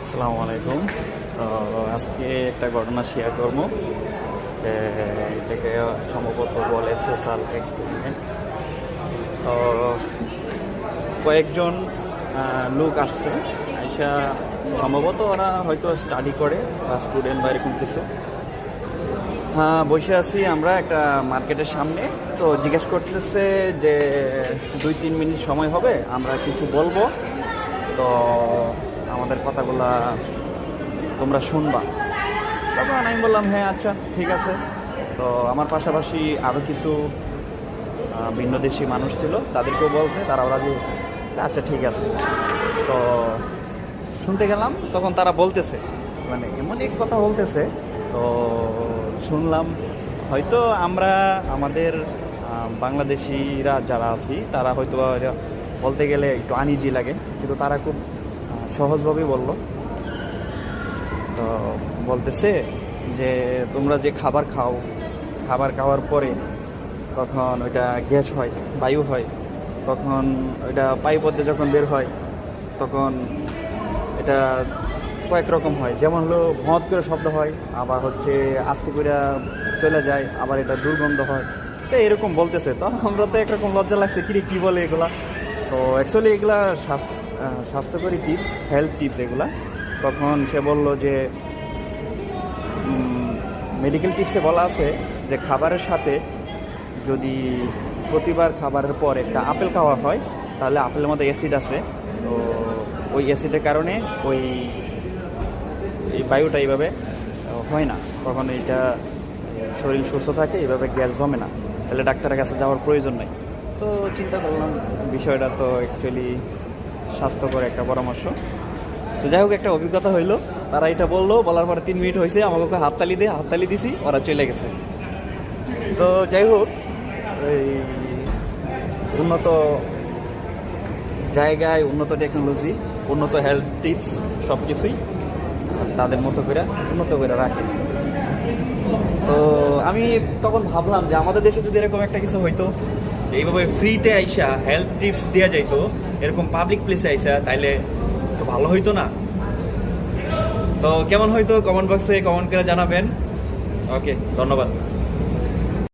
আসসালামু আলাইকুম। আজকে একটা ঘটনা শেয়ার করবো। এটাকে সম্ভবত বলে সোশ্যাল এক্সপেরিমেন্ট। তো কয়েকজন লোক আসছে, আইসা সম্ভবত ওরা হয়তো স্টাডি করে বা স্টুডেন্ট বা এরকম কিছু। বসে আছি আমরা একটা মার্কেটের সামনে। তো জিজ্ঞেস করতেছে যে 2-3 মিনিট সময় হবে, আমরা কিছু বলবো, তো আমাদের কথাগুলা তোমরা শুনবা। তখন আমি বললাম হ্যাঁ আচ্ছা ঠিক আছে। তো আমার পাশাপাশি আরও কিছু ভিন্ন দেশি মানুষ ছিল, তাদেরকেও বলছে, তারাও রাজি হয়েছে। আচ্ছা ঠিক আছে। তো শুনতে গেলাম, তখন তারা বলতেছে, মানে এমন এক কথা বলতেছে। তো শুনলাম হয়তো আমরা আমাদের বাংলাদেশিরা যারা আছি তারা হয়তো বলতে গেলে একটু আনইজি লাগে, কিন্তু তারা খুব সহজভাবেই বলল। তো বলতেছে যে তোমরা যে খাবার খাও, খাবার খাওয়ার পরে তখন ওইটা গ্যাস হয়, বায়ু হয়, তখন ওইটা পাইপ পথে যখন বের হয় তখন এটা কয়েক রকম হয়। যেমন হলো মদ করে শব্দ হয়, আবার হচ্ছে আস্তে করে চলে যায়, আবার এটা দুর্গন্ধ হয়। তো এরকম বলতেছে। তো আমরা তো একরকম লজ্জা লাগছে, কী বলে এগুলা। তো অ্যাকচুয়ালি এগুলা স্বাস্থ্যকরী টিপস, হেলথ টিপস এগুলা। তখন সে বলল যে মেডিকেল টিপসে বলা আছে যে খাবারের সাথে যদি প্রতিবার খাবারের পর একটা আপেল খাওয়া হয়, তাহলে আপেলের মধ্যে অ্যাসিড আছে। তো ওই অ্যাসিডের কারণে এই বায়ুটা এইভাবে হয় না, তখন এইটা শরীর সুস্থ থাকে, এইভাবে গ্যাস জমে না, তাহলে ডাক্তারের কাছে যাওয়ার প্রয়োজন নেই। তো চিন্তা করলাম বিষয়টা তো অ্যাকচুয়ালি স্বাস্থ্যকর একটা পরামর্শ। তো যাই হোক, একটা অভিজ্ঞতা হইলো। তারা এটা বললো, বলার পরে 3 মিনিট হয়েছে, আমাকে হাততালি দিছি, ওরা চলে গেছে। তো যাই হোক, এই উন্নত জায়গায় উন্নত টেকনোলজি, উন্নত হেলথ টিপস সব কিছুই তাদের মতো করে উন্নত করে রাখে। তো আমি তখন ভাবলাম যে আমাদের দেশে যদি এরকম একটা কিছু হইতো, এইভাবে ফ্রিতে আইসা হেলথ টিপস দেওয়া যাইতো এরকম পাবলিক প্লেসে আইসা, তাইলে তো ভালো হইতো না? তো কেমন হইতো কমেন্ট বক্সে কমেন্ট করে জানাবেন। ওকে, ধন্যবাদ।